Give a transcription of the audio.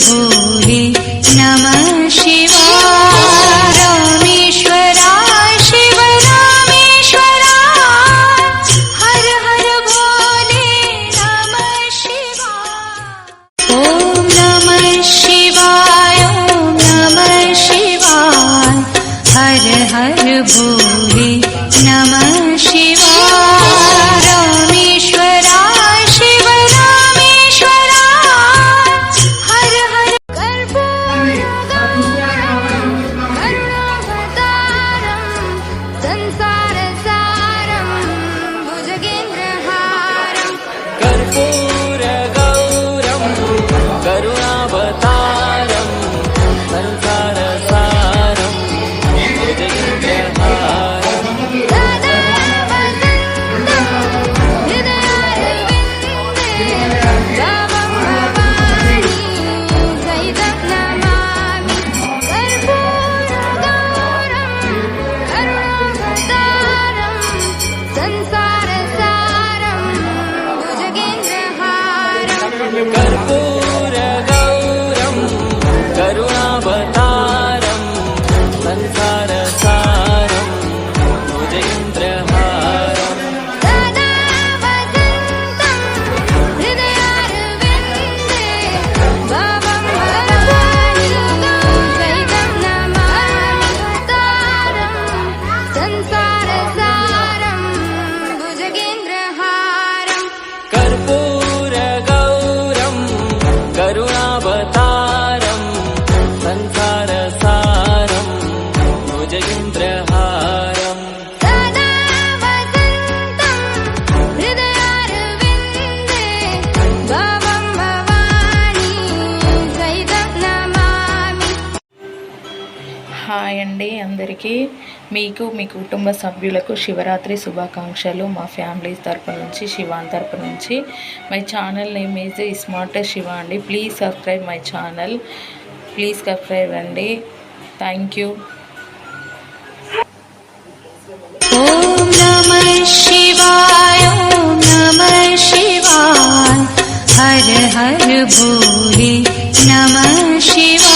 भोले नमः शिवाय। रामेश्वराय शिव रामेश्वराय हर हर भोले नमः शिवाय। ओम नमः शिवाय ओम नमः शिवाय हर हर भोले नमः शिवाय। रामेश्वराय शिव रामेश्वराय हर हर। कर्पूर गौरम करुणावतारम संसार सारम भुजगेन्द्रहारम। कर्पूर गौरम करुणावतारम संसार सारम भुजगेन्द्रहारम। सदा वसन्तं हृदयारविन्दे भावं भवानी सहितं नमामि। कर्पूर गौरम करुणावतारम संसार सारम भुजगेन्द्रहारम। कर्पूर गौरम करुणावतारम संसार सारम भुजगेन्द्रहारम। सदा वसन्तं हृदयारविन्दे भावं भवानी सहितं नमामि। तारं संसार सारं भुजगेन्द्रहारम्। कर्पूर गौरम करुणावतारम संसार सारम भुजगेन्द्रहारम। सदा वसन्तं हृदयारविन्दे भावं भवानी सहितं नमामि। హాయ్ అండి అందరికీ. మీకు మీ కుటుంబ సభ్యులకు శివరాత్రి శుభాకాంక్షలు. మా ఫ్యామిలీ తరపు నుంచి శివాన్ తరపు నుంచి. My channel name is smart Shiva అండి. Please subscribe my channel. Please subscribe అండి. Thank you. ఓం నమః శివాయ ఓం నమః శివాయ హర హర భోలే నమః శివాయ।